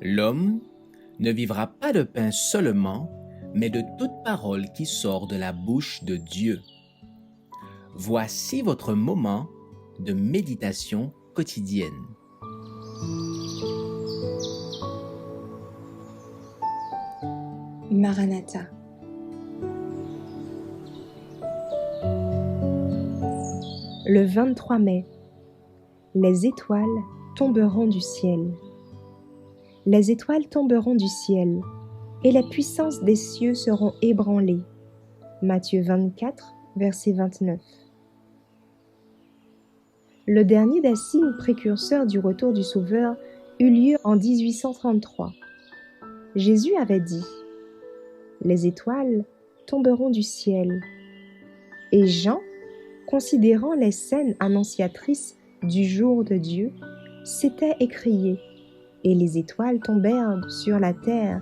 L'homme ne vivra pas de pain seulement, mais de toute parole qui sort de la bouche de Dieu. Voici votre moment de méditation quotidienne. Maranatha. Le 23 mai, les étoiles tomberont du ciel. Les étoiles tomberont du ciel, et les puissances des cieux seront ébranlées. Matthieu 24, verset 29. Le dernier des signes précurseurs du retour du Sauveur eut lieu en 1833. Jésus avait dit « Les étoiles tomberont du ciel ». Et Jean, considérant les scènes annonciatrices du jour de Dieu, s'était écrié « Et les étoiles tombèrent sur la terre,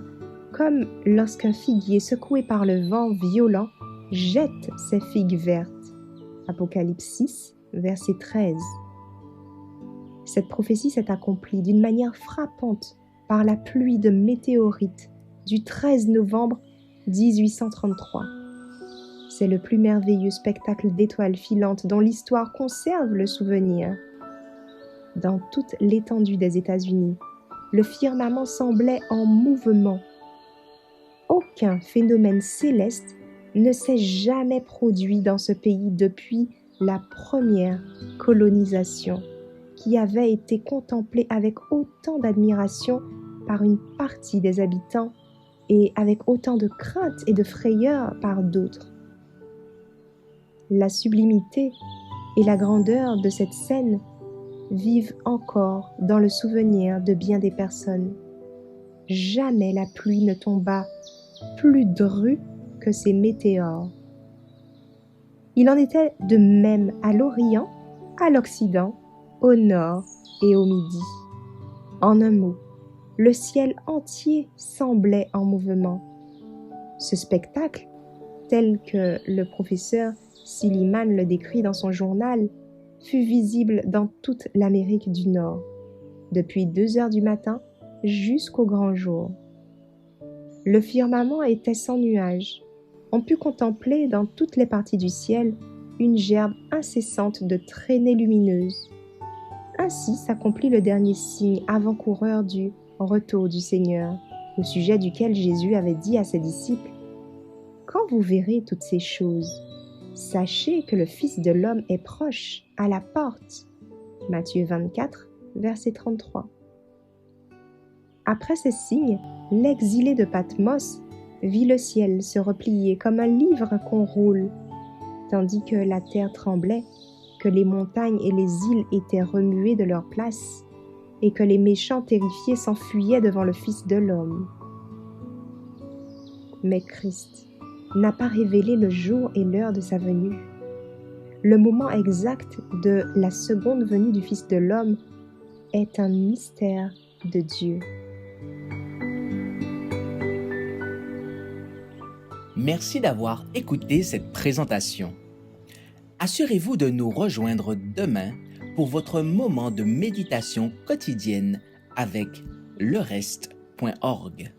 comme lorsqu'un figuier secoué par le vent violent jette ses figues vertes. » Apocalypse 6, verset 13. Cette prophétie s'est accomplie d'une manière frappante par la pluie de météorites du 13 novembre 1833. C'est le plus merveilleux spectacle d'étoiles filantes dont l'histoire conserve le souvenir. Dans toute l'étendue des États-Unis, le firmament semblait en mouvement. Aucun phénomène céleste ne s'est jamais produit dans ce pays depuis la première colonisation, qui avait été contemplée avec autant d'admiration par une partie des habitants et avec autant de crainte et de frayeur par d'autres. La sublimité et la grandeur de cette scène vivent encore dans le souvenir de bien des personnes. Jamais la pluie ne tomba plus drue que ces météores. Il en était de même à l'Orient, à l'Occident, au Nord et au Midi. En un mot, le ciel entier semblait en mouvement. Ce spectacle, tel que le professeur Silliman le décrit dans son journal, fut visible dans toute l'Amérique du Nord, depuis 2 heures du matin jusqu'au grand jour. Le firmament était sans nuages. On put contempler dans toutes les parties du ciel une gerbe incessante de traînées lumineuses. Ainsi s'accomplit le dernier signe avant-coureur du retour du Seigneur, au sujet duquel Jésus avait dit à ses disciples « Quand vous verrez toutes ces choses, sachez que le Fils de l'homme est proche, à la porte. » Matthieu 24, verset 33. Après ces signes, l'exilé de Patmos vit le ciel se replier comme un livre qu'on roule, tandis que la terre tremblait, que les montagnes et les îles étaient remuées de leur place, et que les méchants terrifiés s'enfuyaient devant le Fils de l'homme. Mais Christ n'a pas révélé le jour et l'heure de sa venue. Le moment exact de la seconde venue du Fils de l'homme est un mystère de Dieu. Merci d'avoir écouté cette présentation. Assurez-vous de nous rejoindre demain pour votre moment de méditation quotidienne avec lereste.org.